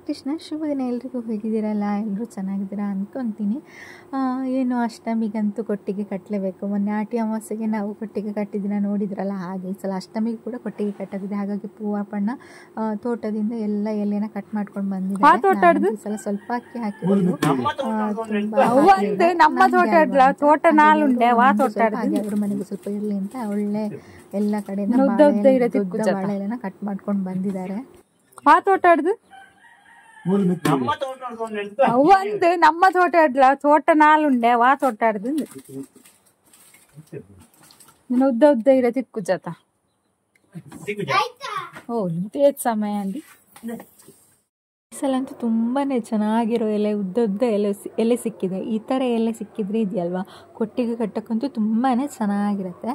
ಕೃಷ್ಣ ಶುಭ ದಿನ. ಎಲ್ರಿಗೂ ಹೇಗಿದ್ದೀರಲ್ಲ, ಎಲ್ಲರೂ ಚೆನ್ನಾಗಿದ್ದೀರಾ ಅಂದ್ಕೊತೀನಿ. ಏನು ಅಷ್ಟಮಿಗಂತೂ ಕೊಟ್ಟಿಗೆ ಕಟ್ಟಲೇಬೇಕು. ಮೊನ್ನೆ ಆಟಿ ಅಮಾವಾಸ್ಯೆಗೆ ನಾವು ಕೊಟ್ಟಿಗೆ ಕಟ್ಟಿದ್ದೀನ ನೋಡಿದ್ರಲ್ಲ, ಹಾಗೆ ಈ ಸಲ ಅಷ್ಟಮಿಗೆ ಕೂಡ ಕೊಟ್ಟಿಗೆ ಕಟ್ಟೋದಿದೆ. ಹಾಗಾಗಿ ಪೂವಪ್ಪಣ್ಣ ತೋಟದಿಂದ ಎಲ್ಲ ಎಲೆನ ಕಟ್ ಮಾಡ್ಕೊಂಡು ಬಂದಿದ್ದಾರೆ. ಈ ಸಲ ಸ್ವಲ್ಪ ಅಕ್ಕಿ ಹಾಕಿದ್ರು. ಹಾಗೆ ಅವ್ರ ಮನೆಗೆ ಸ್ವಲ್ಪ ಇರಲಿ ಅಂತ ಒಳ್ಳೆ ಎಲ್ಲ ಕಡೆಯಿಂದ ಬಾಳೆ ಎಲೆನ ಕಟ್ ಮಾಡ್ಕೊಂಡು ಬಂದಿದ್ದಾರೆ. ನಮ್ಮ ತೋಟ ತೋಟ ನಾಳುಂಡೆ ವಾ ತೋಟ ಆಡ್ದು ಉದ್ದ ಉದ್ದ ಇರೋ ತಿಕ್ಕು ಜತ ಓ ತೇಜ್ ಸಮಯ ಅಂದಿ. ಈ ಸಲ ಅಂತೂ ತುಂಬಾ ಚೆನ್ನಾಗಿರೋ ಎಲೆ, ಉದ್ದ ಉದ್ದ ಎಲೆ ಸಿಕ್ಕಿದೆ. ಈ ಥರ ಎಲೆ ಸಿಕ್ಕಿದ್ರೆ ಇದೆಯಲ್ವಾ, ಕೊಟ್ಟಿಗೆ ಕಟ್ಟೋಕ್ಕಂತೂ ತುಂಬಾ ಚೆನ್ನಾಗಿರುತ್ತೆ.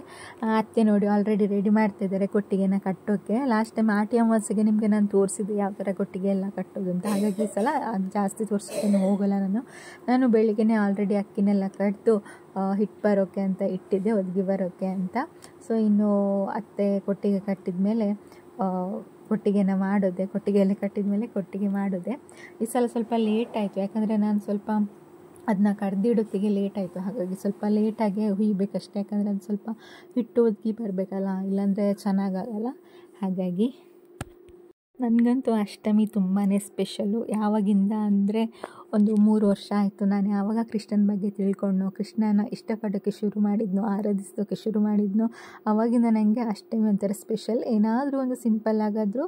ಅತ್ತೆ ನೋಡಿ ಆಲ್ರೆಡಿ ರೆಡಿ ಮಾಡ್ತಾಯಿದ್ದಾರೆ ಕೊಟ್ಟಿಗೆನ ಕಟ್ಟೋಕ್ಕೆ. ಲಾಸ್ಟ್ ಟೈಮ್ ಆಟಿ ಅಮಾವಾಸ್ಯೆಗೆ ನಿಮಗೆ ನಾನು ತೋರಿಸಿದ್ದೆ ಯಾವ ಥರ ಕೊಟ್ಟಿಗೆ ಎಲ್ಲ ಕಟ್ಟೋದು ಅಂತ. ಹಾಗಾಗಿ ಈ ಸಲ ಜಾಸ್ತಿ ತೋರಿಸ್ಕೊಂಡು ಹೋಗೋಲ್ಲ. ನಾನು ಬೆಳಿಗ್ಗೆನೇ ಆಲ್ರೆಡಿ ಅಕ್ಕಿನೆಲ್ಲ ಕಟ್ಟು ಹಿಟ್ಟು ಬರೋಕ್ಕೆ ಅಂತ ಇಟ್ಟಿದ್ದೆ, ಒದಗಿ ಬರೋಕ್ಕೆ ಅಂತ. ಸೊ ಇನ್ನು ಅತ್ತೆ ಕೊಟ್ಟಿಗೆ ಕಟ್ಟಿದ ಮೇಲೆ ಕೊಟ್ಟಿಗೆನ ಮಾಡೋದೆ, ಕೊಟ್ಟಿಗೆ ಎಲ್ಲ ಕಟ್ಟಿದ ಮೇಲೆ ಕೊಟ್ಟಿಗೆ ಮಾಡೋದೆ. ಈ ಸಲ ಸ್ವಲ್ಪ ಲೇಟ್ ಆಯಿತು, ಯಾಕಂದರೆ ನಾನು ಸ್ವಲ್ಪ ಅದನ್ನ ಕಡ್ದಿಡೋತ್ತಿಗೆ ಲೇಟ್ ಆಯಿತು. ಹಾಗಾಗಿ ಸ್ವಲ್ಪ ಲೇಟಾಗಿ ಹುಯ್ಬೇಕಷ್ಟೆ, ಯಾಕಂದರೆ ಅದು ಸ್ವಲ್ಪ ಹಿಟ್ಟು ಒದಗಿ ಬರಬೇಕಲ್ಲ, ಇಲ್ಲಾಂದರೆ ಚೆನ್ನಾಗಾಗಲ್ಲ. ಹಾಗಾಗಿ ನನಗಂತೂ ಅಷ್ಟಮಿ ತುಂಬಾ ಸ್ಪೆಷಲ್ಲು. ಯಾವಾಗಿಂದ ಅಂದರೆ ಒಂದು 3 ವರ್ಷ ಆಯಿತು. ನಾನು ಯಾವಾಗ ಕೃಷ್ಣನ ಬಗ್ಗೆ ತಿಳ್ಕೊಂಡು ಕೃಷ್ಣನ ಇಷ್ಟಪಡೋಕ್ಕೆ ಶುರು ಮಾಡಿದ್ನೋ, ಆರಾಧಿಸೋಕ್ಕೆ ಶುರು ಮಾಡಿದ್ನೋ, ಆವಾಗಿಂದ ನನಗೆ ಅಷ್ಟಮಿ ಒಂಥರ ಸ್ಪೆಷಲ್. ಏನಾದರೂ ಒಂದು ಸಿಂಪಲ್ ಆಗಾದರೂ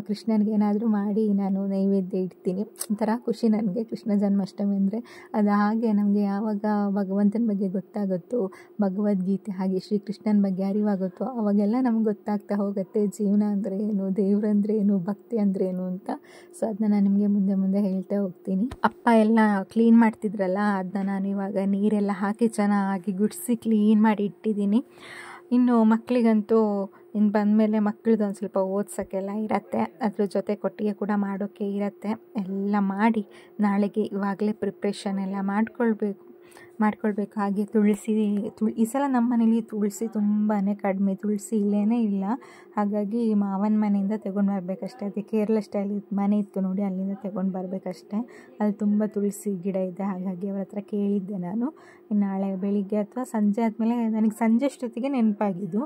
ಕೃಷ್ಣನಿಗೆ ಏನಾದರೂ ಮಾಡಿ ನಾನು ನೈವೇದ್ಯ ಇಡ್ತೀನಿ. ಒಂಥರ ಖುಷಿ ನನಗೆ ಕೃಷ್ಣ ಜನ್ಮಾಷ್ಟಮಿ ಅಂದರೆ. ಅದು ಹಾಗೆ ನಮಗೆ ಯಾವಾಗ ಭಗವಂತನ ಬಗ್ಗೆ ಗೊತ್ತಾಗುತ್ತೋ, ಭಗವದ್ಗೀತೆ ಹಾಗೆ ಶ್ರೀಕೃಷ್ಣನ ಬಗ್ಗೆ ಅರಿವಾಗುತ್ತೋ, ಅವಾಗೆಲ್ಲ ನಮ್ಗೆ ಗೊತ್ತಾಗ್ತಾ ಹೋಗುತ್ತೆ ಜೀವನ ಅಂದರೆ ಏನು, ದೇವ್ರಂದ್ರೆ ಏನು, ಭಕ್ತಿ ಅಂದ್ರೆ ಏನು ಅಂತ. ಸೊ ಅದನ್ನ ನಾನು ನಿಮಗೆ ಮುಂದೆ ಮುಂದೆ ಹೇಳ್ತಾ ಹೋಗ್ತೀನಿ. ಅಪ್ಪ ಎಲ್ಲ ಕ್ಲೀನ್ ಮಾಡ್ತಿದ್ರಲ್ಲ, ಅದನ್ನ ನಾನು ಇವಾಗ ನೀರೆಲ್ಲ ಹಾಕಿ ಚೆನ್ನಾಗಿ ಗುಡಿಸಿ ಕ್ಲೀನ್ ಮಾಡಿ ಇಟ್ಟಿದ್ದೀನಿ. ಇನ್ನು ಮಕ್ಕಳಿಗಂತೂ ಇನ್ನು ಬಂದಮೇಲೆ ಮಕ್ಕಳದ್ದು ಒಂದು ಸ್ವಲ್ಪ ಓದ್ಸೋಕ್ಕೆಲ್ಲ ಇರತ್ತೆ, ಅದ್ರ ಜೊತೆ ಕೊಟ್ಟಿಗೆ ಕೂಡ ಮಾಡೋಕ್ಕೆ ಇರತ್ತೆ. ಎಲ್ಲ ಮಾಡಿ ನಾಳೆಗೆ ಇವಾಗಲೇ ಪ್ರಿಪ್ರೇಷನ್ ಎಲ್ಲ ಮಾಡ್ಕೊಳ್ಬೇಕು. ಹಾಗೆ ತುಳಸಿ ಈ ಸಲ ನಮ್ಮ ಮನೇಲಿ ತುಳಸಿ ತುಂಬಾ ಕಡಿಮೆ, ತುಳಸಿ ಇಲ್ಲೇ ಇಲ್ಲ. ಹಾಗಾಗಿ ಮಾವನ ಮನೆಯಿಂದ ತಗೊಂಡು ಬರಬೇಕಷ್ಟೆ. ಅದು ಕೇರಳ ಸ್ಟೈಲ್ ಮನೆ ಇತ್ತು ನೋಡಿ, ಅಲ್ಲಿಂದ ತಗೊಂಡು ಬರಬೇಕಷ್ಟೆ. ಅಲ್ಲಿ ತುಂಬ ತುಳಸಿ ಗಿಡ ಇದೆ. ಹಾಗಾಗಿ ಅವ್ರ ಹತ್ರ ಕೇಳಿದ್ದೆ ನಾನು. ನಾಳೆ ಬೆಳಿಗ್ಗೆ ಅಥವಾ ಸಂಜೆ ಆದಮೇಲೆ, ನನಗೆ ಸಂಜೆ ಅಷ್ಟೊತ್ತಿಗೆ ನೆನಪಾಗಿದ್ದು,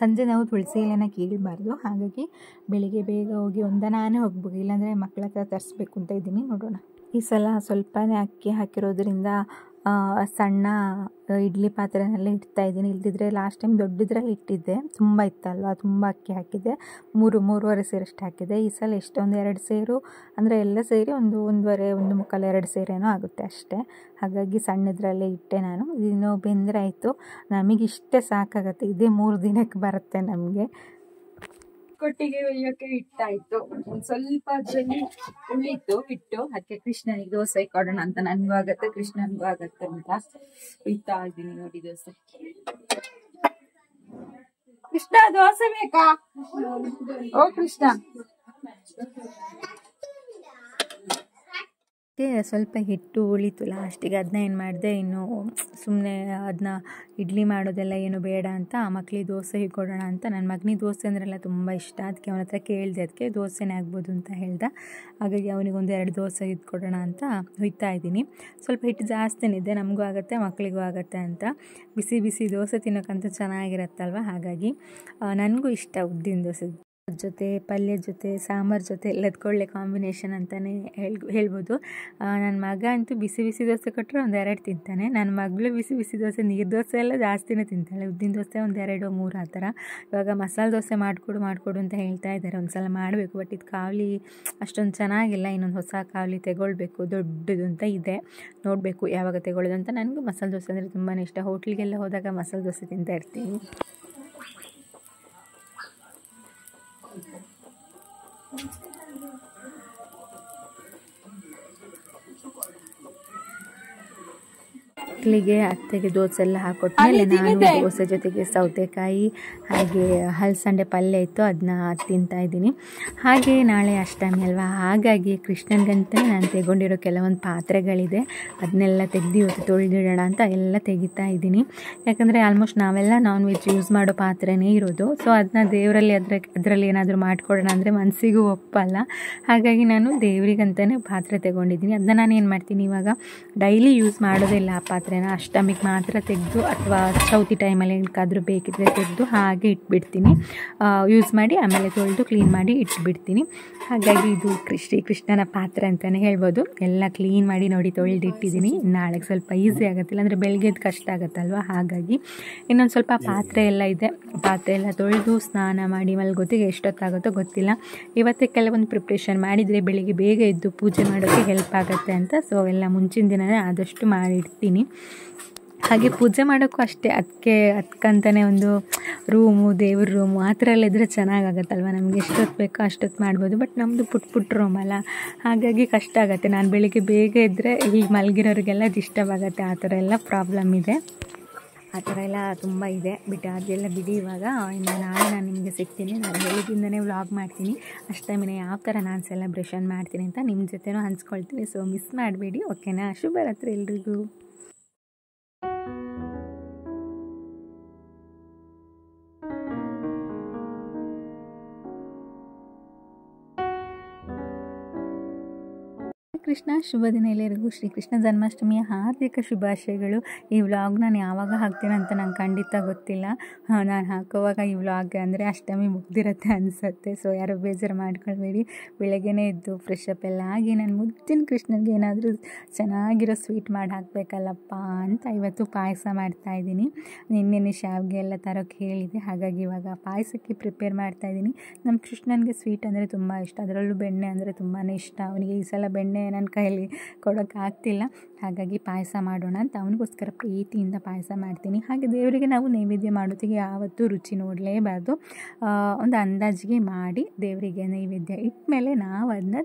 ಸಂಜೆ ನಾವು ತುಳಸಿ ಎಲೆನ ಕೀಳಬಾರ್ದು. ಹಾಗಾಗಿ ಬೆಳಿಗ್ಗೆ ಬೇಗ ಹೋಗಿ ನಾನೇ ಹೋಗ್ಬೇಕು, ಇಲ್ಲಾಂದರೆ ಮಕ್ಕಳ ಹತ್ರ ತರಿಸ್ಬೇಕು ಅಂತ ಇದ್ದೀನಿ. ನೋಡೋಣ. ಈ ಸಲ ಸ್ವಲ್ಪನೇ ಅಕ್ಕಿ ಹಾಕಿರೋದ್ರಿಂದ ಸಣ್ಣ ಇಡ್ಲಿ ಪಾತ್ರೆನಲ್ಲೇ ಇಡ್ತಾಯಿದ್ದೀನಿ. ಇಲ್ದಿದ್ರೆ ಲಾಸ್ಟ್ ಟೈಮ್ ದೊಡ್ಡದ್ರಲ್ಲಿ ಇಟ್ಟಿದ್ದೆ, ತುಂಬ ಇತ್ತಲ್ವ, ತುಂಬ ಅಕ್ಕಿ ಹಾಕಿದ್ದೆ, 3-3.5 ಸೇರಷ್ಟು ಹಾಕಿದ್ದೆ. ಈ ಸಲ ಎಷ್ಟೊಂದು 2 ಸೇರು ಅಂದರೆ ಎಲ್ಲ ಸೇರಿ 1.5-1.25 ಸೇರೇನೋ ಆಗುತ್ತೆ ಅಷ್ಟೇ. ಹಾಗಾಗಿ ಸಣ್ಣದ್ರಲ್ಲೇ ಇಟ್ಟೆ ನಾನು. ಇನ್ನು ಬೆಂದರೆ ಆಯಿತು, ನಮಗಿಷ್ಟೇ ಸಾಕಾಗತ್ತೆ. ಇದೇ 3 ದಿನಕ್ಕೆ ಬರುತ್ತೆ ನಮಗೆ. ಕೊಟ್ಟಿಗೆ ಒಯ್ಯೋಕೆ ಹಿಟ್ಟಾಯ್ತು, ಒಂದು ಸ್ವಲ್ಪ ಅದ್ರಲ್ಲಿ ಉಳಿತು ಹಿಟ್ಟು. ಅದಕ್ಕೆ ಕೃಷ್ಣನಿಗೆ ದೋಸೆ ಕೊಡೋಣ ಅಂತ, ನನಗೂ ಆಗತ್ತೆ ಕೃಷ್ಣನಿಗೂ ಆಗತ್ತೆ ಅಂತ ಇಡ್ತಾ ಇದ್ದೀನಿ ನೋಡಿ ದೋಸೆ. ಕೃಷ್ಣ ದೋಸೆ ಬೇಕಾ? ಓ ಕೃಷ್ಣ. ಸ್ವಲ್ಪ ಹಿಟ್ಟು ಉಳಿತು ಲಾಸ್ಟಿಗೆ. ಅದನ್ನ ಏನು ಮಾಡಿದೆ, ಇನ್ನು ಸುಮ್ಮನೆ ಅದನ್ನ ಇಡ್ಲಿ ಮಾಡೋದೆಲ್ಲ ಏನು ಬೇಡ ಅಂತ ಮಕ್ಕಳಿಗೆ ದೋಸೆ ಕೊಡೋಣ ಅಂತ. ನನ್ನ ಮಗನಿಗೆ ದೋಸೆ ಅಂದ್ರೆಲ್ಲ ತುಂಬ ಇಷ್ಟ. ಅದಕ್ಕೆ ಅವನ ಹತ್ರ ಕೇಳಿದೆ, ಅದಕ್ಕೆ ದೋಸೆನೇ ಆಗ್ಬೋದು ಅಂತ ಹೇಳ್ದೆ. ಹಾಗಾಗಿ ಅವನಿಗೊಂದು 2 ದೋಸೆ ಕೊಡೋಣ ಅಂತ ಹುಯ್ತಾ ಇದ್ದೀನಿ. ಸ್ವಲ್ಪ ಹಿಟ್ಟು ಜಾಸ್ತಿನೇ ಇದೆ, ನಮಗೂ ಆಗುತ್ತೆ ಮಕ್ಕಳಿಗೂ ಆಗುತ್ತೆ ಅಂತ. ಬಿಸಿ ಬಿಸಿ ದೋಸೆ ತಿನ್ನೋಕ್ಕಂತೂ ಚೆನ್ನಾಗಿರತ್ತಲ್ವ. ಹಾಗಾಗಿ ನನಗೂ ಇಷ್ಟ ಉದ್ದಿನ ದೋಸೆ ಜೊತೆ, ಪಲ್ಯ ಜೊತೆ, ಸಾಂಬಾರು ಜೊತೆ ಎಲ್ಲದಕೊಳ್ಳೆ ಕಾಂಬಿನೇಷನ್ ಅಂತಲೇ ಹೇಳ್ಬೋದು. ನನ್ನ ಮಗ ಅಂತೂ ಬಿಸಿ ಬಿಸಿ ದೋಸೆ ಕೊಟ್ಟರೆ 1-2 ತಿಂತಾನೆ. ನನ್ನ ಮಗಳು ಬಿಸಿ ಬಿಸಿ ದೋಸೆ, ನೀರು ದೋಸೆ ಎಲ್ಲ ಜಾಸ್ತಿನೇ ತಿಂತಾಳೆ. ಉದ್ದಿನ ದೋಸೆ 1-2-3 ಆ ಥರ. ಇವಾಗ ಮಸಾಲೆ ದೋಸೆ ಮಾಡಿಕೊಡು ಅಂತ ಹೇಳ್ತಾ ಇದ್ದಾರೆ. ಒಂದು ಸಲ ಮಾಡಬೇಕು, ಬಟ್ ಇದು ಕಾವಲಿ ಅಷ್ಟೊಂದು ಚೆನ್ನಾಗಿಲ್ಲ. ಇನ್ನೊಂದು ಹೊಸ ಕಾವಲಿ ತಗೊಳ್ಬೇಕು, ದೊಡ್ಡದು ಅಂತ ಇದೆ. ನೋಡಬೇಕು ಯಾವಾಗ ತಗೊಳ್ಳೋದು ಅಂತ. ನನಗೂ ಮಸಾಲೆ ದೋಸೆ ಅಂದರೆ ತುಂಬಾ ಇಷ್ಟ. ಹೋಟ್ಲಿಗೆಲ್ಲ ಹೋದಾಗ ಮಸಾಲೆ ದೋಸೆ ತಿಂತಾ ಇರ್ತೀನಿ. ಮಕ್ಕಳಿಗೆ ಅತ್ತೆಗೆ ದೋಸೆ ಎಲ್ಲ ಹಾಕೊಟ್ಮೇಲೆ ನಾನು ದೋಸೆ ಜೊತೆಗೆ ಸೌತೆಕಾಯಿ ಹಾಗೆ ಹಲಸಂಡೆ ಪಲ್ಯ ಇತ್ತು, ಅದನ್ನ ತಿಂತಾ ಇದ್ದೀನಿ. ಹಾಗೆ ನಾಳೆ ಅಷ್ಟಮಿ ಅಲ್ವಾ, ಹಾಗಾಗಿ ಕೃಷ್ಣನಿಗಂತಲೇ ನಾನು ತೆಗೊಂಡಿರೋ ಕೆಲವೊಂದು ಪಾತ್ರೆಗಳಿದೆ, ಅದನ್ನೆಲ್ಲ ತೆಗೆದು ಇವತ್ತು ತೊಳೆದಿಡೋಣ ಅಂತ ಎಲ್ಲ ತೆಗಿತಾ ಇದ್ದೀನಿ. ಯಾಕಂದರೆ ಆಲ್ಮೋಸ್ಟ್ ನಾವೆಲ್ಲ ನಾನ್ ವೆಜ್ ಯೂಸ್ ಮಾಡೋ ಪಾತ್ರೆನೇ ಇರೋದು. ಸೊ ಅದನ್ನ ದೇವರಲ್ಲಿ ಅದರಲ್ಲಿ ಏನಾದರೂ ಮಾಡ್ಕೊಡೋಣ ಅಂದರೆ ಮನಸ್ಸಿಗೂ ಒಪ್ಪಲ್ಲ. ಹಾಗಾಗಿ ನಾನು ದೇವರಿಗಂತಲೇ ಪಾತ್ರೆ ತೆಗೊಂಡಿದ್ದೀನಿ. ಅದನ್ನ ನಾನು ಏನು ಮಾಡ್ತೀನಿ, ಇವಾಗ ಡೈಲಿ ಯೂಸ್ ಮಾಡೋದಿಲ್ಲ ಆ ಪಾತ್ರೆನ, ಅಷ್ಟಮಿಗೆ ಮಾತ್ರ ತೆಗೆದು ಅಥವಾ ಚೌತಿ ಟೈಮಲ್ಲಿ ಏನಕ್ಕಾದರೂ ಬೇಕಿದ್ರೆ ತೆಗೆದು ಹಾಗೆ ಇಟ್ಬಿಡ್ತೀನಿ. ಯೂಸ್ ಮಾಡಿ ಆಮೇಲೆ ತೊಳೆದು ಕ್ಲೀನ್ ಮಾಡಿ ಇಟ್ಬಿಡ್ತೀನಿ. ಹಾಗಾಗಿ ಇದು ಶ್ರೀಕೃಷ್ಣನ ಪಾತ್ರೆ ಅಂತಲೇ ಹೇಳ್ಬೋದು. ಎಲ್ಲ ಕ್ಲೀನ್ ಮಾಡಿ ನೋಡಿ ತೊಳೆದಿಟ್ಟಿದ್ದೀನಿ. ನಾಳೆಗೆ ಸ್ವಲ್ಪ ಈಸಿ ಆಗುತ್ತಿಲ್ಲ ಅಂದರೆ ಬೆಳಗ್ಗೆದು ಕಷ್ಟ ಆಗುತ್ತಲ್ವ, ಹಾಗಾಗಿ ಇನ್ನೊಂದು ಸ್ವಲ್ಪ ಪಾತ್ರೆ ಎಲ್ಲ ಇದೆ. ಪಾತ್ರೆ ಎಲ್ಲ ತೊಳೆದು ಸ್ನಾನ ಮಾಡಿ ಮಲ್ಗೋತಿಗೆ ಎಷ್ಟೊತ್ತಾಗುತ್ತೋ ಗೊತ್ತಿಲ್ಲ. ಇವತ್ತೇ ಕೆಲವೊಂದು ಪ್ರಿಪ್ರೇಷನ್ ಮಾಡಿದರೆ ಬೆಳಿಗ್ಗೆ ಬೇಗ ಎದ್ದು ಪೂಜೆ ಮಾಡೋಕ್ಕೆ ಹೆಲ್ಪ್ ಆಗುತ್ತೆ ಅಂತ. ಸೊ ಎಲ್ಲ ಮುಂಚಿನ ದಿನವೇ ಆದಷ್ಟು ಮಾಡಿಡ್ತೀನಿ. ಹಾಗೆ ಪೂಜೆ ಮಾಡೋಕ್ಕೂ ಅಷ್ಟೇ, ಅದಕ್ಕಂತಲೇ ಒಂದು ದೇವ್ರ ರೂಮು ಆ ಥರ ಎಲ್ಲ ಇದ್ದರೆ ಚೆನ್ನಾಗಾಗತ್ತಲ್ವ. ನಮಗೆ ಎಷ್ಟೊತ್ತು ಬೇಕೋ ಅಷ್ಟೊತ್ತು ಮಾಡ್ಬೋದು. ಬಟ್ ನಮ್ಮದು ಪುಟ್ಟ ರೂಮ್ ಅಲ್ಲ, ಹಾಗಾಗಿ ಕಷ್ಟ ಆಗುತ್ತೆ. ನಾನು ಬೆಳಿಗ್ಗೆ ಬೇಗ ಇದ್ದರೆ ಇಲ್ಲಿ ಮಲಗಿರೋರಿಗೆಲ್ಲ ಡಿಸ್ಟರ್ಬ್ ಆಗುತ್ತೆ. ಆ ಥರ ಎಲ್ಲ ಪ್ರಾಬ್ಲಮ್ ಇದೆ, ಆ ಥರ ಎಲ್ಲ ತುಂಬ ಇದೆ. ಅದೆಲ್ಲ ಬಿಡಿ. ಇವಾಗ ಇನ್ನು ನಾಳೆ ನಾನು ನಿಮಗೆ ಸಿಗ್ತೀನಿ. ನಾನು ಬೆಳಗ್ಗಿಂದನೇ ವ್ಲಾಗ್ ಮಾಡ್ತೀನಿ. ಅಷ್ಟಮಿನ ಯಾವ ಥರ ನಾನು ಸೆಲೆಬ್ರೇಷನ್ ಮಾಡ್ತೀನಿ ಅಂತ ನಿಮ್ಮ ಜೊತೆನೂ ಹಂಚ್ಕೊಳ್ತೀನಿ. ಸೊ ಮಿಸ್ ಮಾಡಬೇಡಿ, ಓಕೆನಾ? ಶುಭರಾತ್ರಿ ಎಲ್ರಿಗೂ. ಕೃಷ್ಣ ಶುಭ ದಿನ ಎಲ್ಲರಿಗೂ. ಶ್ರೀಕೃಷ್ಣ ಜನ್ಮಾಷ್ಟಮಿಯ ಹಾರ್ದಿಕ ಶುಭಾಶಯಗಳು. ಈ ವ್ಲಾಗ್ ನಾನು ಯಾವಾಗ ಹಾಕ್ತೀನಿ ಅಂತ ನಂಗೆ ಖಂಡಿತ ಗೊತ್ತಿಲ್ಲ. ನಾನು ಹಾಕುವಾಗ ಈ ವ್ಲಾಗ್ ಅಂದರೆ ಅಷ್ಟಮಿ ಮುಗ್ದಿರುತ್ತೆ ಅನಿಸುತ್ತೆ. ಸೊ ಯಾರೋ ಬೇಜಾರು ಮಾಡ್ಕೊಳ್ಬೇಡಿ. ಬೆಳಗ್ಗೆನೇ ಎದ್ದು ಫ್ರೆಶ್ ಅಪ್ ಎಲ್ಲ ಆಗಿ ನಾನು ಮುದ್ದಿನ ಕೃಷ್ಣನಿಗೆ ಏನಾದರೂ ಚೆನ್ನಾಗಿರೋ ಸ್ವೀಟ್ ಮಾಡಿ ಹಾಕಬೇಕಲ್ಲಪ್ಪ ಅಂತ ಇವತ್ತು ಪಾಯಸ ಮಾಡ್ತಾಯಿದ್ದೀನಿ. ನಿನ್ನೆ ಶಾವಿಗೆ ಎಲ್ಲ ತರೋಕ್ಕೆ ಹೇಳಿದೆ, ಹಾಗಾಗಿ ಇವಾಗ ಪಾಯಸಕ್ಕೆ ಪ್ರಿಪೇರ್ ಮಾಡ್ತಾಯಿದ್ದೀನಿ. ನಮ್ಮ ಕೃಷ್ಣನಿಗೆ ಸ್ವೀಟ್ ಅಂದರೆ ತುಂಬ ಇಷ್ಟ, ಅದರಲ್ಲೂ ಬೆಣ್ಣೆ ಅಂದರೆ ತುಂಬಾ ಇಷ್ಟ. ಅವನಿಗೆ ಈ ಸಲ ಬೆಣ್ಣೆ ನನ್ನ ಕೈಯಲ್ಲಿ ಕೊಡೋಕ್ಕಾಗ್ತಿಲ್ಲ, ಹಾಗಾಗಿ ಪಾಯಸ ಮಾಡೋಣ ಅಂತ ಅವನಿಗೋಸ್ಕರ ಪ್ರೀತಿಯಿಂದ ಪಾಯಸ ಮಾಡ್ತೀನಿ. ಹಾಗೆ ದೇವರಿಗೆ ನಾವು ನೈವೇದ್ಯ ಮಾಡೋತ್ತಿಗೆ ಯಾವತ್ತೂ ರುಚಿ ನೋಡಲೇಬಾರ್ದು. ಒಂದು ಅಂದಾಜಿಗೆ ಮಾಡಿ ದೇವರಿಗೆ ನೈವೇದ್ಯ ಇಟ್ಟಮೇಲೆ ನಾವು ಅದನ್ನ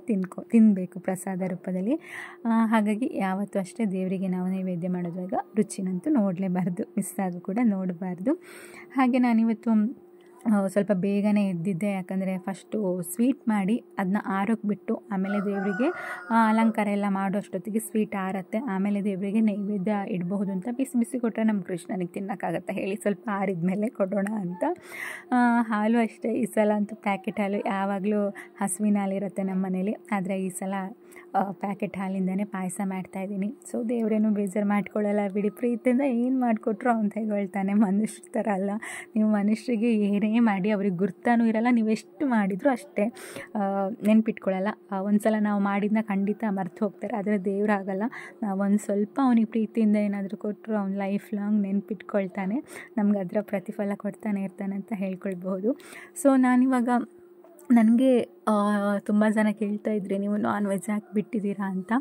ತಿನ್ನಬೇಕು ಪ್ರಸಾದ ರೂಪದಲ್ಲಿ. ಹಾಗಾಗಿ ಯಾವತ್ತೂ ಅಷ್ಟೇ ದೇವರಿಗೆ ನಾವು ನೈವೇದ್ಯ ಮಾಡೋದಾಗ ರುಚಿನಂತೂ ನೋಡಲೇಬಾರ್ದು, ಮಿಸ್ ಆಗು ಕೂಡ ನೋಡಬಾರ್ದು. ಹಾಗೆ ನಾನಿವತ್ತು ಸ್ವಲ್ಪ ಬೇಗನೆ ಎದ್ದಿದ್ದೆ, ಯಾಕಂದರೆ ಫಸ್ಟು ಸ್ವೀಟ್ ಮಾಡಿ ಅದನ್ನ ಆರೋಕ್ಕೆ ಬಿಟ್ಟು ಆಮೇಲೆ ದೇವರಿಗೆ ಅಲಂಕಾರ ಎಲ್ಲ ಮಾಡೋ ಅಷ್ಟೊತ್ತಿಗೆ ಸ್ವೀಟ್ ಆರತ್ತೆ. ಆಮೇಲೆ ದೇವರಿಗೆ ನೈವೇದ್ಯ ಇಡಬಹುದು ಅಂತ ಬಿಸಿ ಬಿಸಿ ಕೊಟ್ಟರೆ ನಮ್ಮ ಕೃಷ್ಣನಿಗೆ ತಿನ್ನೋಕ್ಕಾಗತ್ತೆ ಹೇಳಿ, ಸ್ವಲ್ಪ ಆರಿದ ಮೇಲೆ ಕೊಡೋಣ ಅಂತ. ಹಾಲು ಅಷ್ಟೇ, ಈ ಸಲ ಅಂತೂ ಪ್ಯಾಕೆಟ್ ಹಾಲು, ಯಾವಾಗಲೂ ಹಸುವಿನ ಹಾಲಿರುತ್ತೆ ನಮ್ಮ ಮನೇಲಿ, ಆದರೆ ಈ ಸಲ ಪ್ಯಾಕೆಟ್ ಹಾಲಿಂದನೇ ಪಾಯಸ ಮಾಡ್ತಾಯಿದ್ದೀನಿ. ಸೊ ದೇವರೇನು ಬೇಜಾರು ಮಾಡ್ಕೊಳ್ಳಲ್ಲ ಬಿಡಿ, ಪ್ರೀತಿಯಿಂದ ಏನು ಮಾಡಿಕೊಟ್ರು ಅವ್ನು ತೆಗೊಳ್ತಾನೆ. ಮನುಷ್ಯರ ಥರ ಅಲ್ಲ. ನೀವು ಮನುಷ್ಯರಿಗೆ ಏನೇ ಮಾಡಿ ಅವ್ರಿಗೆ ಗುರ್ತಾನೂ ಇರಲ್ಲ, ನೀವೆಷ್ಟು ಮಾಡಿದರೂ ಅಷ್ಟೇ ನೆನ್ಪಿಟ್ಕೊಳ್ಳಲ್ಲ. ಒಂದು ಸಲ ನಾವು ಮಾಡಿದ್ದನ್ನ ಖಂಡಿತ ಮರ್ತು ಹೋಗ್ತಾರೆ, ಆದರೆ ದೇವರಾಗಲ್ಲ. ನಾವು ಒಂದು ಸ್ವಲ್ಪ ಅವನಿಗೆ ಪ್ರೀತಿಯಿಂದ ಏನಾದರೂ ಕೊಟ್ಟರು ಅವ್ನು ಲೈಫ್ ಲಾಂಗ್ ನೆನ್ಪಿಟ್ಕೊಳ್ತಾನೆ, ನಮ್ಗೆ ಅದರ ಪ್ರತಿಫಲ ಕೊಡ್ತಾನೆ ಇರ್ತಾನೆ ಅಂತ ಹೇಳ್ಕೊಳ್ಬಹುದು. ಸೊ ನಾನಿವಾಗ ನನಗೆ ತುಂಬ ಜನ ಕೇಳ್ತಾ ಇದ್ರಿ, ನೀವು ನಾನ್ ವೆಜ್ ಯಾಕೆ ಬಿಟ್ಟಿದ್ದೀರಾ ಅಂತ.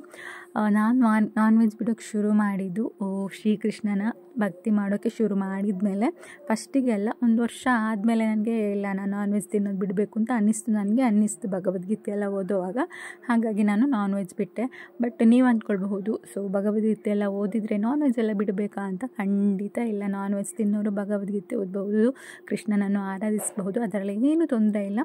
ನಾನು ನಾನ್ ವೆಜ್ ಬಿಡೋಕ್ಕೆ ಶುರು ಮಾಡಿದ್ದು ಶ್ರೀಕೃಷ್ಣನ ಭಕ್ತಿ ಮಾಡೋಕ್ಕೆ ಶುರು ಮಾಡಿದ್ಮೇಲೆ. ಫಸ್ಟಿಗೆಲ್ಲ ಒಂದು ವರ್ಷ ಆದಮೇಲೆ ನನಗೆ ಇಲ್ಲ, ನಾನು ನಾನ್ ವೆಜ್ ತಿನ್ನೋದು ಬಿಡಬೇಕು ಅಂತ ಅನ್ನಿಸ್ತು ಭಗವದ್ಗೀತೆ ಎಲ್ಲ ಓದೋವಾಗ. ಹಾಗಾಗಿ ನಾನು ನಾನ್ ವೆಜ್ ಬಿಟ್ಟೆ. ಬಟ್ ನೀವು ಅಂದ್ಕೊಳ್ಬಹುದು, ಸೊ ಭಗವದ್ಗೀತೆ ಎಲ್ಲ ಓದಿದರೆ ನಾನ್ ವೆಜ್ ಎಲ್ಲ ಬಿಡಬೇಕಾ ಅಂತ. ಖಂಡಿತ ಇಲ್ಲ, ನಾನ್ ವೆಜ್ ತಿನ್ನೋರು ಭಗವದ್ಗೀತೆ ಓದಬಹುದು, ಕೃಷ್ಣನನ್ನು ಆರಾಧಿಸಬಹುದು, ಅದರಲ್ಲಿ ಏನೂ ತೊಂದರೆ ಇಲ್ಲ.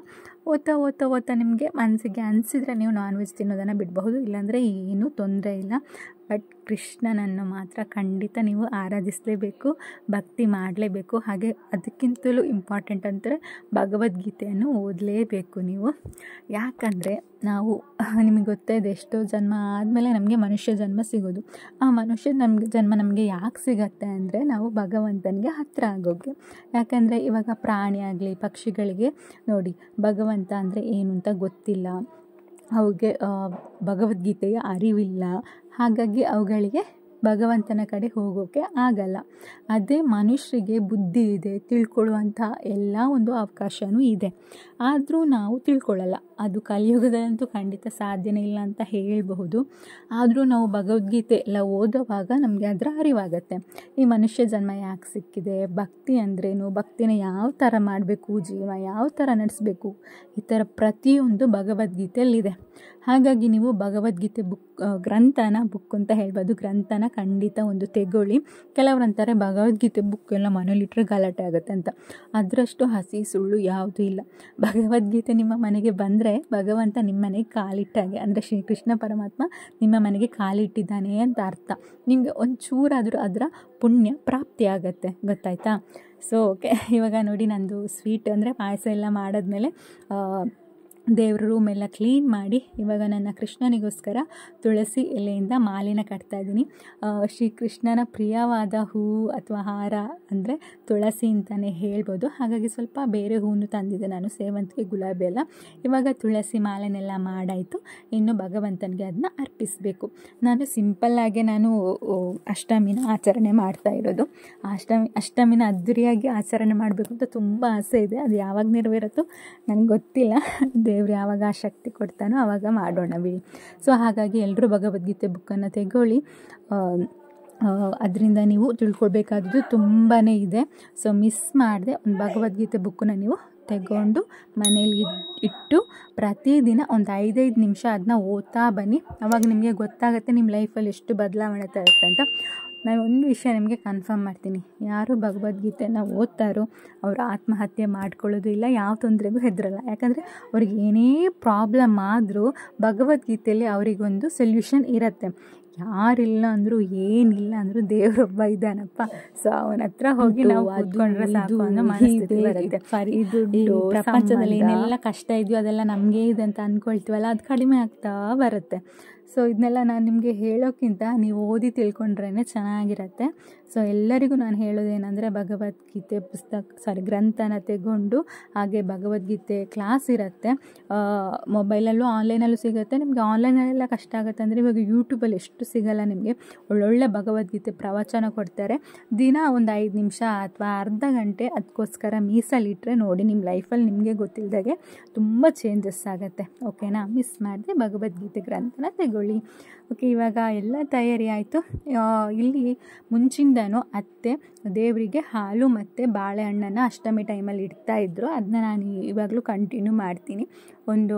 ಓದ್ತಾ ನಿಮಗೆ ಮನಸ್ಸಿಗೆ ಅನಿಸಿದರೆ ನೀವು ನಾನ್ ವೆಜ್ ತಿನ್ನೋದನ್ನು ಬಿಡಬಹುದು, ಇಲ್ಲಾಂದರೆ ಏನೂ ತೊಂದರೆ ಇಲ್ಲ. ಬಟ್ ಕೃಷ್ಣನನ್ನು ಮಾತ್ರ ಖಂಡಿತ ನೀವು ಆರಾಧಿಸಲೇಬೇಕು, ಭಕ್ತಿ ಮಾಡಲೇಬೇಕು. ಹಾಗೆ ಅದಕ್ಕಿಂತಲೂ ಇಂಪಾರ್ಟೆಂಟ್ ಅಂದರೆ ಭಗವದ್ಗೀತೆಯನ್ನು ಓದಲೇಬೇಕು ನೀವು. ಯಾಕಂದರೆ ನಿಮಗೆ ಗೊತ್ತಾಯಿದೆ, ಎಷ್ಟೋ ಜನ್ಮ ಆದಮೇಲೆ ನಮಗೆ ಮನುಷ್ಯ ಜನ್ಮ ಸಿಗೋದು. ಆ ಮನುಷ್ಯ ಜನ್ಮ ನಮಗೆ ಯಾಕೆ ಸಿಗತ್ತೆ ಅಂದರೆ ನಾವು ಭಗವಂತನಿಗೆ ಹತ್ತಿರ ಆಗೋಕ್ಕೆ. ಯಾಕಂದರೆ ಇವಾಗ ಪ್ರಾಣಿ ಆಗಲಿ ಪಕ್ಷಿಗಳಿಗೆ ನೋಡಿ, ಭಗವಂತ ಅಂದರೆ ಏನು ಅಂತ ಗೊತ್ತಿಲ್ಲ, ಅವುಗೆ ಭಗವದ್ಗೀತೆಯ ಅರಿವಿಲ್ಲ, ಹಾಗಾಗಿ ಅವುಗಳಿಗೆ ಭಗವಂತನ ಕಡೆ ಹೋಗೋಕ್ಕೆ ಆಗಲ್ಲ. ಅದೇ ಮನುಷ್ಯರಿಗೆ ಬುದ್ಧಿ ಇದೆ, ತಿಳ್ಕೊಳ್ಳುವಂಥ ಎಲ್ಲ ಒಂದು ಅವಕಾಶವೂ ಇದೆ, ಆದರೂ ನಾವು ತಿಳ್ಕೊಳ್ಳಲ್ಲ. ಅದು ಕಲಿಯುಗದಲ್ಲಂತೂ ಖಂಡಿತ ಸಾಧ್ಯನೇ ಇಲ್ಲ ಅಂತ ಹೇಳಬಹುದು. ಆದರೂ ನಾವು ಭಗವದ್ಗೀತೆ ಎಲ್ಲ ಓದುವಾಗ ನಮಗೆ ಅದರ ಅರಿವಾಗುತ್ತೆ. ಈ ಮನುಷ್ಯ ಜನ್ಮ ಯಾಕೆ ಸಿಕ್ಕಿದೆ, ಭಕ್ತಿ ಅಂದ್ರೇನು, ಭಕ್ತಿನ ಯಾವ ಥರ ಮಾಡಬೇಕು, ಜೀವನ ಯಾವ ಥರ ನಡೆಸಬೇಕು, ಈ ಥರ ಪ್ರತಿಯೊಂದು ಭಗವದ್ಗೀತೆಯಲ್ಲಿದೆ. ಹಾಗಾಗಿ ನೀವು ಭಗವದ್ಗೀತೆ ಬುಕ್ ಅಂತ ಹೇಳ್ಬೋದು, ಗ್ರಂಥನ ಖಂಡಿತ ಒಂದು ತೆಗೊಳ್ಳಿ. ಕೆಲವ್ರು ಅಂತಾರೆ ಭಗವದ್ಗೀತೆ ಬುಕ್ ಎಲ್ಲ ಮನೇಲಿಟ್ಟರೆ ಗಲಾಟೆ ಆಗುತ್ತೆ ಅಂತ. ಅದರಷ್ಟು ಹಸಿ ಸುಳ್ಳು ಯಾವುದೂ ಇಲ್ಲ. ಭಗವದ್ಗೀತೆ ನಿಮ್ಮ ಮನೆಗೆ ಬಂದರೆ ಭಗವಂತ ನಿಮ್ಮ ಮನೆಗೆ ಕಾಲಿಟ್ಟಾಗೆ, ಅಂದರೆ ಶ್ರೀಕೃಷ್ಣ ಪರಮಾತ್ಮ ನಿಮ್ಮ ಮನೆಗೆ ಕಾಲಿಟ್ಟಿದ್ದಾನೆ ಅಂತ ಅರ್ಥ. ನಿಮಗೆ ಒಂಚೂರಾದರೂ ಅದರ ಪುಣ್ಯ ಪ್ರಾಪ್ತಿ ಆಗುತ್ತೆ, ಗೊತ್ತಾಯ್ತಾ? ಸೊ ಓಕೆ, ಇವಾಗ ನೋಡಿ ನಂದು ಸ್ವೀಟ್ ಅಂದರೆ ಪಾಯಸ ಎಲ್ಲ ಮಾಡಾದ್ಮೇಲೆ ದೇವ್ರ ರೂಮೆಲ್ಲ ಕ್ಲೀನ್ ಮಾಡಿ ಇವಾಗ ನನ್ನ ಕೃಷ್ಣನಿಗೋಸ್ಕರ ತುಳಸಿ ಎಲೆಯಿಂದ ಮಾಲೆನ ಕಟ್ತಾಯಿದ್ದೀನಿ. ಶ್ರೀಕೃಷ್ಣನ ಪ್ರಿಯವಾದ ಹೂವು ಅಥವಾ ಹಾರ ಅಂದರೆ ತುಳಸಿ ಅಂತಲೇ ಹೇಳ್ಬೋದು. ಹಾಗಾಗಿ ಸ್ವಲ್ಪ ಬೇರೆ ಹೂವನ್ನು ತಂದಿದ್ದೆ ನಾನು, ಸೇವಂತಿಗೆ, ಗುಲಾಬಿ ಎಲ್ಲ. ಇವಾಗ ತುಳಸಿ ಮಾಲೆನೆಲ್ಲ ಮಾಡಾಯಿತು, ಇನ್ನು ಭಗವಂತನಿಗೆ ಅದನ್ನ ಅರ್ಪಿಸಬೇಕು. ನಾನು ಸಿಂಪಲ್ಲಾಗೆ ನಾನು ಅಷ್ಟಮಿನ ಆಚರಣೆ ಮಾಡ್ತಾ ಇರೋದು. ಅಷ್ಟಮಿನ ಅದ್ದೂರಿಯಾಗಿ ಆಚರಣೆ ಮಾಡಬೇಕು ಅಂತ ತುಂಬ ಆಸೆ ಇದೆ. ಅದು ಯಾವಾಗ ನೆರವೇರುತ್ತೋ ನನಗೆ ಗೊತ್ತಿಲ್ಲ. ದೇವ್ರು ಯಾವಾಗ ಆ ಶಕ್ತಿ ಕೊಡ್ತಾನೋ ಆವಾಗ ಮಾಡೋಣ ಬಿಡಿ. ಸೊ ಹಾಗಾಗಿ ಎಲ್ಲರೂ ಭಗವದ್ಗೀತೆ ಬುಕ್ಕನ್ನು ತೆಗೊಳ್ಳಿ. ಅದರಿಂದ ನೀವು ತಿಳ್ಕೊಳ್ಬೇಕಾದ್ದು ತುಂಬಾ ಇದೆ. ಸೊ ಮಿಸ್ ಮಾಡದೆ ಒಂದು ಭಗವದ್ಗೀತೆ ಬುಕ್ಕನ್ನ ನೀವು ತೆಗೊಂಡು ಮನೇಲಿ ಇಟ್ಟು ಪ್ರತಿದಿನ ಒಂದು 5 ನಿಮಿಷ ಅದನ್ನ ಓದ್ತಾ ಬನ್ನಿ. ಆವಾಗ ನಿಮಗೆ ಗೊತ್ತಾಗುತ್ತೆ ನಿಮ್ಮ ಲೈಫಲ್ಲಿ ಎಷ್ಟು ಬದಲಾವಣೆ ತರುತ್ತೆ ಅಂತ. ನಾನು ಒಂದು ವಿಷಯ ನಿಮಗೆ ಕನ್ಫರ್ಮ್ ಮಾಡ್ತೀನಿ, ಯಾರು ಭಗವದ್ಗೀತೆನ ಓದ್ತಾರೋ ಅವರು ಆತ್ಮಹತ್ಯೆ ಮಾಡ್ಕೊಳ್ಳೋದು ಇಲ್ಲ, ಯಾವ ತೊಂದರೆಗೂ ಹೆದರಲ್ಲ. ಯಾಕಂದರೆ ಅವ್ರಿಗೆ ಏನೇ ಪ್ರಾಬ್ಲಮ್ ಆದರೂ ಭಗವದ್ಗೀತೆಯಲ್ಲಿ ಅವರಿಗೊಂದು ಸೊಲ್ಯೂಷನ್ ಇರುತ್ತೆ. ಯಾರಿಲ್ಲ ಅಂದರೂ ಏನಿಲ್ಲ ಅಂದರೂ ದೇವರೊಬ್ಬ ಇದ್ದಾನಪ್ಪ. ಸೊ ಅವನ ಹತ್ರ ಹೋಗಿ ನಾವು ಓದ್ಕೊಂಡ್ರೆ ಸಾಕು ಅನ್ನೋ ಮನಸ್ಥಿತಿ ಬರುತ್ತೆ. ಈ ಪ್ರಪಂಚದಲ್ಲಿ ಏನೆಲ್ಲ ಕಷ್ಟ ಇದೆಯೋ ಅದೆಲ್ಲ ನಮಗೆ ಇದೆ ಅಂತ ಅಂದ್ಕೊಳ್ತೀವಲ್ಲ, ಅದು ಕಡಿಮೆ ಆಗ್ತಾ ಬರುತ್ತೆ. ಸೊ ಇದನ್ನೆಲ್ಲ ನಾನು ನಿಮಗೆ ಹೇಳೋಕ್ಕಿಂತ ನೀವು ಓದಿ ತಿಳ್ಕೊಂಡ್ರೇ ಚೆನ್ನಾಗಿರುತ್ತೆ. ಸೊ ಎಲ್ಲರಿಗೂ ನಾನು ಹೇಳೋದೇನೆಂದರೆ ಭಗವದ್ಗೀತೆ ಗ್ರಂಥನ ತೆಗೊಂಡು ಹಾಗೆ ಭಗವದ್ಗೀತೆ ಕ್ಲಾಸ್ ಇರುತ್ತೆ, ಮೊಬೈಲಲ್ಲೂ ಆನ್ಲೈನಲ್ಲೂ ಸಿಗುತ್ತೆ. ನಿಮಗೆ ಆನ್ಲೈನಲ್ಲೆಲ್ಲ ಕಷ್ಟ ಆಗುತ್ತೆ ಅಂದರೆ ಇವಾಗ ಯೂಟ್ಯೂಬಲ್ಲಿ ಎಷ್ಟು ಸಿಗಲ್ಲ ನಿಮಗೆ, ಒಳ್ಳೊಳ್ಳೆ ಭಗವದ್ಗೀತೆ ಪ್ರವಚನ ಕೊಡ್ತಾರೆ. ದಿನ ಒಂದು 5 ನಿಮಿಷ ಅಥವಾ ಅರ್ಧ ಗಂಟೆ ಅದಕ್ಕೋಸ್ಕರ ಮೀಸಲಿಟ್ಟರೆ ನೋಡಿ ನಿಮ್ಮ ಲೈಫಲ್ಲಿ ನಿಮಗೆ ಗೊತ್ತಿಲ್ಲದಾಗೆ ತುಂಬ ಚೇಂಜಸ್ ಆಗುತ್ತೆ. ಓಕೆನಾ? ಮಿಸ್ ಮಾಡದೆ ಭಗವದ್ಗೀತೆ ಗ್ರಂಥನ ತೆಗೊಳ್ಳಿ. ಓಕೆ, ಇವಾಗ ಎಲ್ಲ ತಯಾರಿ ಆಯಿತು. ಇಲ್ಲಿ ಮುಂಚಿಂದನೂ ಅತ್ತೆ ದೇವರಿಗೆ ಹಾಲು ಮತ್ತು ಬಾಳೆಹಣ್ಣನ್ನು ಅಷ್ಟಮಿ ಟೈಮಲ್ಲಿ ಇಡ್ತಾಯಿದ್ರು. ಅದನ್ನ ನಾನು ಇವಾಗಲೂ ಕಂಟಿನ್ಯೂ ಮಾಡ್ತೀನಿ. ಒಂದು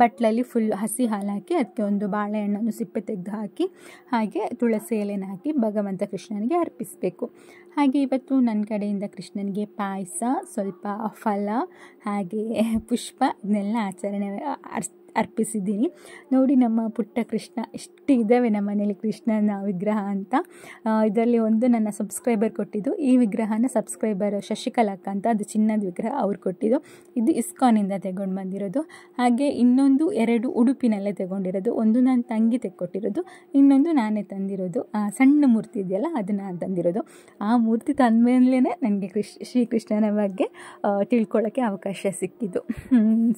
ಬಟ್ಲಲ್ಲಿ ಫುಲ್ ಹಸಿ ಹಾಲು ಹಾಕಿ ಅದಕ್ಕೆ ಒಂದು ಬಾಳೆಹಣ್ಣನ್ನು ಸಿಪ್ಪೆ ತೆಗೆದು ಹಾಕಿ ಹಾಗೆ ತುಳಸಿ ಎಲೆನ ಹಾಕಿ ಭಗವಂತ ಕೃಷ್ಣನಿಗೆ ಅರ್ಪಿಸಬೇಕು. ಹಾಗೆ ಇವತ್ತು ನನ್ನ ಕಡೆಯಿಂದ ಕೃಷ್ಣನಿಗೆ ಪಾಯಸ, ಸ್ವಲ್ಪ ಫಲ ಹಾಗೆ ಪುಷ್ಪ ಇದನ್ನೆಲ್ಲ ಅರ್ಪಿಸಿದ್ದೀನಿ. ನೋಡಿ ನಮ್ಮ ಪುಟ್ಟ ಕೃಷ್ಣ ಎಷ್ಟು ಇದ್ದಾವೆ ನಮ್ಮ ಮನೇಲಿ ಕೃಷ್ಣನ ವಿಗ್ರಹ ಅಂತ. ಇದರಲ್ಲಿ ಒಂದು ನನ್ನ ಸಬ್ಸ್ಕ್ರೈಬರ್ ಕೊಟ್ಟಿದ್ದು, ಈ ವಿಗ್ರಹನ ಸಬ್ಸ್ಕ್ರೈಬರ್ ಶಶಿಕಲಕ್ಕ ಅಂತ, ಅದು ಚಿನ್ನದ ವಿಗ್ರಹ ಅವ್ರು ಕೊಟ್ಟಿದ್ದು. ಇದು ಇಸ್ಕಾನಿಂದ ತೆಗೊಂಡು ಬಂದಿರೋದು. ಹಾಗೆ ಇನ್ನೊಂದು 2 ಉಡುಪಿನಲ್ಲೇ ತೆಗೊಂಡಿರೋದು. ಒಂದು ನನ್ನ ತಂಗಿ ತೆಕ್ಕೊಟ್ಟಿರೋದು, ಇನ್ನೊಂದು ನಾನೇ ತಂದಿರೋದು. ಸಣ್ಣ ಮೂರ್ತಿ ಇದೆಯಲ್ಲ ಅದನ್ನು ನಾನು ತಂದಿರೋದು. ಆ ಮೂರ್ತಿ ತಂದಮೇಲೆ ನನಗೆ ಶ್ರೀಕೃಷ್ಣನ ಬಗ್ಗೆ ತಿಳ್ಕೊಳ್ಳೋಕ್ಕೆ ಅವಕಾಶ ಸಿಕ್ಕಿದ್ದು.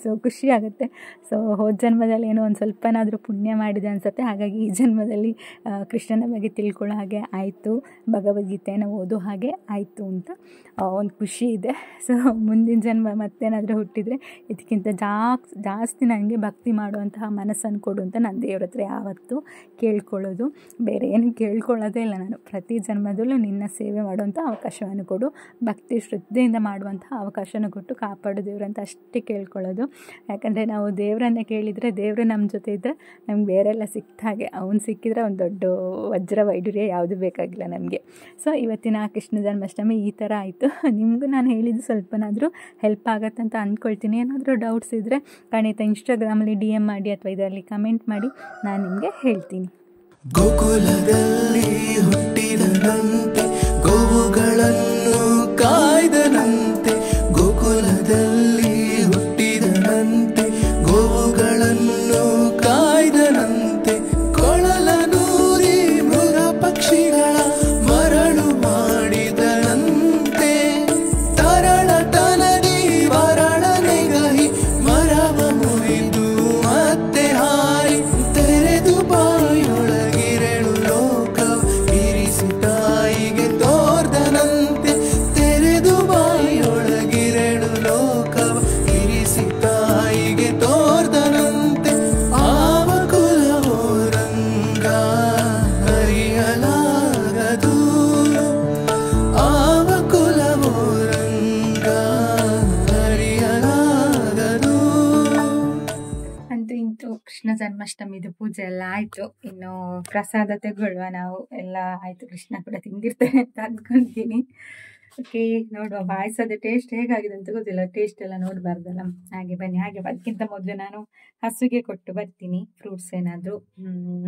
ಸೊ ಖುಷಿ ಆಗುತ್ತೆ. ಸೊ ಹೋದ ಜನ್ಮದಲ್ಲಿ ಏನೋ ಒಂದು ಸ್ವಲ್ಪನಾದರೂ ಪುಣ್ಯ ಮಾಡಿದೆ ಅನಿಸುತ್ತೆ. ಹಾಗಾಗಿ ಈ ಜನ್ಮದಲ್ಲಿ ಕೃಷ್ಣನ ಬಗ್ಗೆ ತಿಳ್ಕೊಳ್ಳೋ ಹಾಗೆ ಆಯಿತು, ಭಗವದ್ಗೀತೆಯನ್ನು ಓದೋ ಹಾಗೆ ಆಯಿತು ಅಂತ ಒಂದು ಖುಷಿ ಇದೆ. ಸೊ ಮುಂದಿನ ಜನ್ಮ ಮತ್ತೇನಾದರೂ ಹುಟ್ಟಿದರೆ ಇದಕ್ಕಿಂತ ಜಾಸ್ತಿ ನನಗೆ ಭಕ್ತಿ ಮಾಡುವಂತಹ ಮನಸ್ಸನ್ನು ಕೊಡು ಅಂತ ನಾನು ದೇವ್ರ ಹತ್ರ ಯಾವತ್ತೂ ಕೇಳ್ಕೊಳ್ಳೋದು. ಬೇರೆ ಏನು ಕೇಳ್ಕೊಳ್ಳೋದೇ ಇಲ್ಲ ನಾನು. ಪ್ರತಿ ಜನ್ಮದಲ್ಲೂ ನಿನ್ನ ಸೇವೆ ಮಾಡುವಂಥ ಅವಕಾಶವನ್ನು ಕೊಡು, ಭಕ್ತಿ ಶ್ರದ್ಧೆಯಿಂದ ಮಾಡುವಂತಹ ಅವಕಾಶನ ಕೊಟ್ಟು ಕಾಪಾಡು ದೇವ್ರಂತ ಅಷ್ಟೇ ಕೇಳ್ಕೊಳ್ಳೋದು. ಯಾಕಂದರೆ ನಾವು ದೇವರನ್ನೇ ಕೇಳಿದರೆ ದೇವರು ನಮ್ಮ ಜೊತೆ ಇದ್ದರೆ ನಮ್ಗೆ ಬೇರೆಲ್ಲ ಸಿಕ್ತ ಹಾಗೆ. ಅವ್ನು ಸಿಕ್ಕಿದ್ರೆ ಒಂದು ದೊಡ್ಡ ವಜ್ರ ವೈಡೂರ್ಯ ಯಾವುದು ಬೇಕಾಗಿಲ್ಲ ನಮಗೆ. ಸೊ ಇವತ್ತಿನ ಕೃಷ್ಣ ಜನ್ಮಾಷ್ಟಮಿ ಈ ಥರ ಆಯಿತು. ನಿಮಗೂ ನಾನು ಹೇಳಿದ್ದು ಸ್ವಲ್ಪನಾದರೂ ಹೆಲ್ಪ್ ಆಗತ್ತಂತ ಅಂದ್ಕೊಳ್ತೀನಿ. ಏನಾದರೂ ಡೌಟ್ಸ್ ಇದ್ದರೆ ಖಂಡಿತ ಇನ್ಸ್ಟಾಗ್ರಾಮಲ್ಲಿ DM ಮಾಡಿ ಅಥವಾ ಇದರಲ್ಲಿ ಕಮೆಂಟ್ ಮಾಡಿ, ನಾನು ನಿಮಗೆ ಹೇಳ್ತೀನಿ. ಗೋಕುಲದಲ್ಲಿ ಹುಟ್ಟಿದನಂತೆ, ಗೋವುಗಳನ್ನು ಕಾಯ್ದನಂತೆ. ಗೋಕುಲದಲ್ಲಿ ಹುಟ್ಟಿದನಂತೆ, ಗೋವುಗಳನ್ನು ಕಾಯ್ದನಂತೆ. ಕೊಳಲನೂರಿ ಮೃಗ ಪಕ್ಷಿಗಳ ಮರಳು ಮಾಡಿದನಂತೆ. ತರಳತನದಿ ವರಳನೆಗಹಿ ಮರವ ಮುರಿದು ಮತ್ತೆ ಹಾರಿ ತೆರೆದು ಬಾಯೊಳಗಿರೆಳು ಲೋಕ ಇರಿಸಿ ತಾಯಿಗೆ ತೋರ್ದನಂತೆ. ತೆರೆದು ಬಾಯೊಳಗಿರೆಳು ಕೃಷ್ಣ ಜನ್ಮಾಷ್ಟಮಿದು ಪೂಜೆ ಎಲ್ಲ ಆಯ್ತು. ಇನ್ನು ಪ್ರಸಾದ ತಗೊಳ್ಳುವ ನಾವು. ಎಲ್ಲ ಆಯ್ತು, ಕೃಷ್ಣ ಕೂಡ ತಿಂದಿರ್ತೇನೆ ಅಂತ ಅಂದ್ಕೊಂತೀನಿ. ಓಕೆ, ನೋಡುವ ಪಾಯಸದ ಟೇಸ್ಟ್ ಹೇಗಾಗಿದೆ ಅಂತ ಗೊತ್ತಿಲ್ಲ, ಟೇಸ್ಟ್ ಎಲ್ಲ ನೋಡಬಾರ್ದಲ್ಲ. ಹಾಗೆ ಬನ್ನಿ. ಹಾಗೆ ಅದಕ್ಕಿಂತ ಮೊದಲು ನಾನು ಹಸುಗೆ ಕೊಟ್ಟು ಬರ್ತೀನಿ ಫ್ರೂಟ್ಸ್ ಏನಾದರೂ.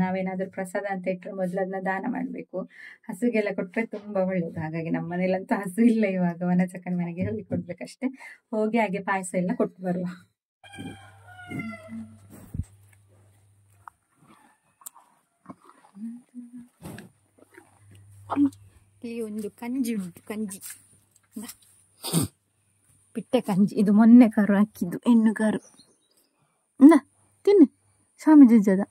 ನಾವೇನಾದರೂ ಪ್ರಸಾದ ಅಂತ ಇಟ್ಟರೆ ಮೊದಲು ಅದನ್ನ ದಾನ ಮಾಡಬೇಕು. ಹಸುಗೆಲ್ಲ ಕೊಟ್ಟರೆ ತುಂಬ ಒಳ್ಳೇದು. ಹಾಗಾಗಿ ನಮ್ಮ ಮನೇಲಂತೂ ಹಸು ಇಲ್ಲ ಇವಾಗ, ವನಚಕನ ಮನೆಗೆ ಹೋಗಿ ಕೊಡ್ಬೇಕಷ್ಟೆ. ಹೋಗಿ ಹಾಗೆ ಪಾಯಸ ಎಲ್ಲ ಕೊಟ್ಟು ಬರುವ. ಇಲ್ಲಿ ಒಂದು ಕಂಜಿ ಉಂಟು, ಕಂಜಿ ಪಿಟ್ಟೆ ಕಂಜಿ. ಇದು ಮೊನ್ನೆ ಕರು ಹಾಕಿದ್ದು, ಹೆಣ್ಣು ಕರು. ತಿನ್ನು, ಸ್ವಾಮಿ ಜಜ್ಜದ.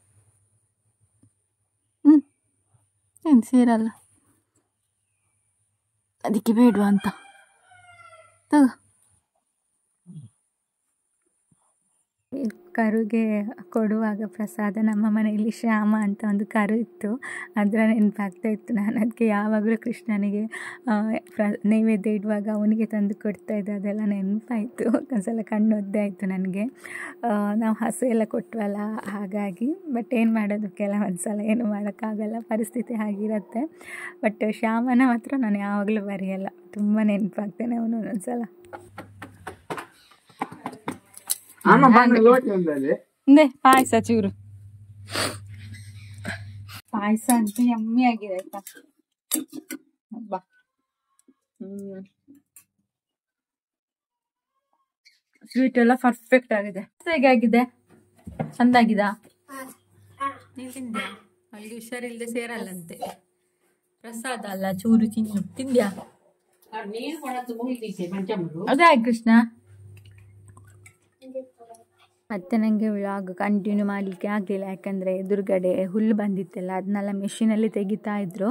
ಏನು ಸೇರಲ್ಲ, ಅದಕ್ಕೆ ಬೇಡವಾ ಅಂತ ತಗೋ. ಕರುಗೆ ಕೊಡುವಾಗ ಪ್ರಸಾದ ನಮ್ಮ ಮನೆಯಲ್ಲಿ ಶ್ಯಾಮ ಅಂತ ಒಂದು ಕರು ಇತ್ತು, ಅದರ ನೆನಪಾಗ್ತಾ ಇತ್ತು. ನಾನು ಅದಕ್ಕೆ ಯಾವಾಗಲೂ ಕೃಷ್ಣನಿಗೆ ನೈವೇದ್ಯ ಇಡುವಾಗ ಅವನಿಗೆ ತಂದು ಕೊಡ್ತಾಯಿದ್ದೆ, ಅದೆಲ್ಲ ನೆನಪಾಯಿತು. ಒಂದ್ಸಲ ಕಣ್ಣು ಒದ್ದೆ ಆಯಿತು ನನಗೆ. ನಾವು ಹಸು ಎಲ್ಲ ಕೊಟ್ಟವಲ್ಲ, ಹಾಗಾಗಿ. ಬಟ್ ಏನು ಮಾಡೋದು, ಕೆಲವೊಂದು ಸಲ ಏನು ಮಾಡೋಕ್ಕಾಗಲ್ಲ, ಪರಿಸ್ಥಿತಿ ಹಾಗಿರುತ್ತೆ. ಬಟ್ ಶ್ಯಾಮನ ಮಾತ್ರ ನಾನು ಯಾವಾಗಲೂ ಬರೆಯಲ್ಲ, ತುಂಬ ನೆನಪಾಗ್ತೇನೆ ಅವನು ಒಂದೊಂದ್ಸಲ. ಪಾಯಸ ಚೂರು, ಪಾಯಸ ಅಂತೂ ಯಮ್ಮಿ ಆಗಿದೆ ಆಯ್ತಾ. ಹಬ್ಬ, ಸ್ವೀಟ್ ಎಲ್ಲ ಪರ್ಫೆಕ್ಟ್ ಆಗಿದೆ. ಹೇಗಾಗಿದೆ, ಚಂದಾಗಿದಾ? ನೀವು ತಿಂದ್ಯಾ? ಅವಳಿಗೆ ಹುಷಾರಿಲ್ಲದೆ ಸೇರಲ್ಲಂತೆ. ಪ್ರಸಾದ ಅಲ್ಲ, ಚೂರು ತಿನ್ನು. ತಿಂದ್ಯಾ? ಅದೇ ಕೃಷ್ಣ. ಮತ್ತು ನನಗೆ ವ್ಲಾಗ್ ಕಂಟಿನ್ಯೂ ಮಾಡಲಿಕ್ಕೆ ಆಗಲಿಲ್ಲ, ಯಾಕಂದರೆ ಎದುರುಗಡೆ ಹುಲ್ಲು ಬಂದಿತ್ತಲ್ಲ, ಅದನ್ನೆಲ್ಲ ಮೆಷಿನಲ್ಲಿ ತೆಗಿತಾ ಇದ್ರು.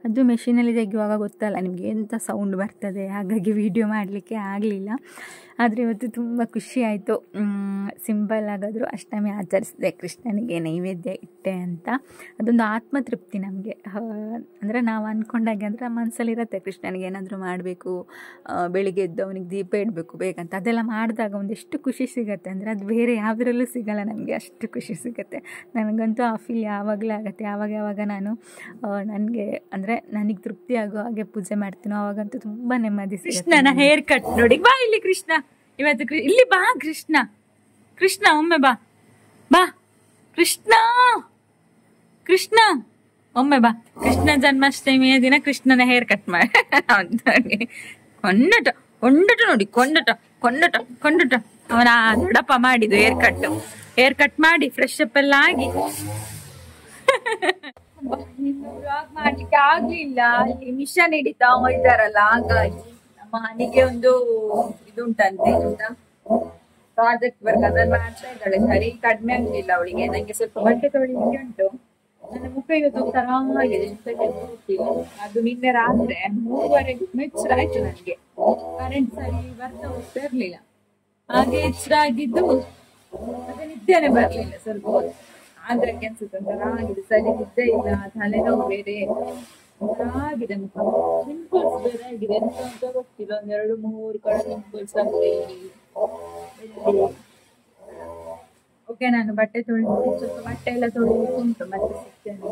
ಅದು ಮೆಷಿನಲ್ಲಿ ತೆಗೆಯುವಾಗ ಗೊತ್ತಲ್ಲ ನಿಮಗೆ ಎಂಥ ಸೌಂಡ್ ಬರ್ತದೆ, ಹಾಗಾಗಿ ವಿಡಿಯೋ ಮಾಡಲಿಕ್ಕೆ ಆಗಲಿಲ್ಲ. ಆದರೆ ಇವತ್ತು ತುಂಬ ಖುಷಿ ಆಯಿತು. ಸಿಂಪಲ್ ಆಗಾದರೂ ಅಷ್ಟಮಿ ಆಚರಿಸಿದೆ, ಕೃಷ್ಣನಿಗೆ ನೈವೇದ್ಯ ಇಟ್ಟೆ ಅಂತ. ಅದೊಂದು ಆತ್ಮತೃಪ್ತಿ ನಮಗೆ. ಅಂದರೆ ನಾವು ಅಂದ್ಕೊಂಡಾಗೆ, ಅಂದರೆ ನಮ್ಮ ಮನಸ್ಸಲ್ಲಿರುತ್ತೆ ಕೃಷ್ಣನಿಗೆ ಏನಾದರೂ ಮಾಡಬೇಕು, ಬೆಳಿಗ್ಗೆ ಎದ್ದು ಅವನಿಗೆ ದೀಪ ಇಡಬೇಕು ಬೇಕಂತ. ಅದೆಲ್ಲ ಮಾಡಿದಾಗ ಒಂದೆಷ್ಟು ಖುಷಿ ಸಿಗುತ್ತೆ ಅಂದರೆ ಅದು ಬೇರೆ ಯಾವುದರಲ್ಲೂ ಸಿಗಲ್ಲ ನಮಗೆ, ಅಷ್ಟು ಖುಷಿ ಸಿಗುತ್ತೆ. ನನಗಂತೂ ಆ ಫೀಲ್ ಯಾವಾಗಲೂ ಆಗುತ್ತೆ. ಯಾವಾಗ ನಾನು ನನಗೆ ಅಂದರೆ ನನಗೆ ತೃಪ್ತಿ ಆಗೋ ಹಾಗೆ ಪೂಜೆ ಮಾಡ್ತೀನೋ ಆವಾಗಂತೂ ತುಂಬ ನೆಮ್ಮದಿ. ಕೃಷ್ಣನ ಹೇರ್ ಕಟ್ ನೋಡಿ. ಬಾ ಇಲ್ಲಿ ಕೃಷ್ಣ, ಇವತ್ತು ಇಲ್ಲಿ ಬಾ ಕೃಷ್ಣ. ಕೃಷ್ಣ ಒಮ್ಮೆ ಬಾ, ಬಾ ಕೃಷ್ಣ, ಕೃಷ್ಣ ಒಮ್ಮೆ ಬಾ. ಕೃಷ್ಣ ಜನ್ಮಾಷ್ಟಮಿಯ ದಿನ ಕೃಷ್ಣನ ಹೇರ್ ಕಟ್ ಮಾಡಿ ಕೊಂಡಟ ಕೊಂಡಟ ನೋಡಿ, ಕೊಂಡಟ ಕೊಂಡಟ ಕೊಂಡಟ. ಅವನ ದೊಡ್ಡಪ್ಪ ಮಾಡಿದ್ದು ಹೇರ್ ಕಟ್ ಮಾಡಿ ಫ್ರೆಶ್ ಅಪ್ ಎಲ್ಲ ಆಗಿ ಮಾಡ್ಲಿಕ್ಕೆ ಆಗ್ಲಿಲ್ಲ. ಅಲ್ಲಿ ಮಿಷನ್ ಹಿಡಿತಾ ಇದ್ದಾರಲ್ಲ, ಹಾಗಾಗಿ ನಮ್ಮ ಮನೆಗೆ ಒಂದು ಇದುಂಟಂತೆ ಪ್ರಾಜೆಕ್ಟ್ ವರ್ಕ್, ಅದನ್ನ ಮಾಡ್ತಾ ಇದ್ದಾಳೆ. ಸರಿ ಕಡಿಮೆ ಆಗ್ಲಿಲ್ಲ ಅವಳಿಗೆ. ನಂಗೆ ಸ್ವಲ್ಪ ಬಟ್ಟೆ ತೊಳಿಲಿಕ್ಕೆ ಉಂಟು. ನನ್ನ ಮುಖ ಇವತ್ತು ಒಂಥರ ಆಗಿದೆ, ಅದು ನಿನ್ನೆ ರಾತ್ರಿ 3:30 ಎಚ್ಚರ ಆಯ್ತು ನನಗೆ. ಕರೆಂಟ್ ಸರಿ ಬರ್ತಾ ಹೋಗ್ತಾ ಇರ್ಲಿಲ್ಲ, ಹಾಗೆ ಎಚ್ಚರ ಆಗಿದ್ದು ಮತ್ತೆ ನಿದ್ದೆನೆ ಬರ್ಲಿಲ್ಲ ಸ್ವಲ್ಪ ಹೊತ್ತು. ಆದ್ರೆ ಅನ್ಸುತ್ತೆ ಒಂಥರ ಆಗಿದೆ, ಸರಿ ನಿದ್ದೆ ಇಲ್ಲ, ತಲೆನೋವು ಬೇರೆ ಆಗಿದೆ, ಮುಖ ಪಿಂಪಲ್ಸ್ ಬೇರೆ ಆಗಿದೆ. ಎಂತ ಅಂತ ಗೊತ್ತಿಲ್ಲ, 2-3 ಕಡೆ ಪಿಂಪಲ್ಸ್ ಆಗಿದೆ. ಓಕೆ, ನಾನು ಬಟ್ಟೆ ತೊಳಿದು ಸ್ವಲ್ಪ ಬಟ್ಟೆ ಎಲ್ಲ ತೊಳಿಲಿಕ್ಕೆ ಉಂಟು, ಮತ್ತೆ ಸಿಗ್ತೇನೆ.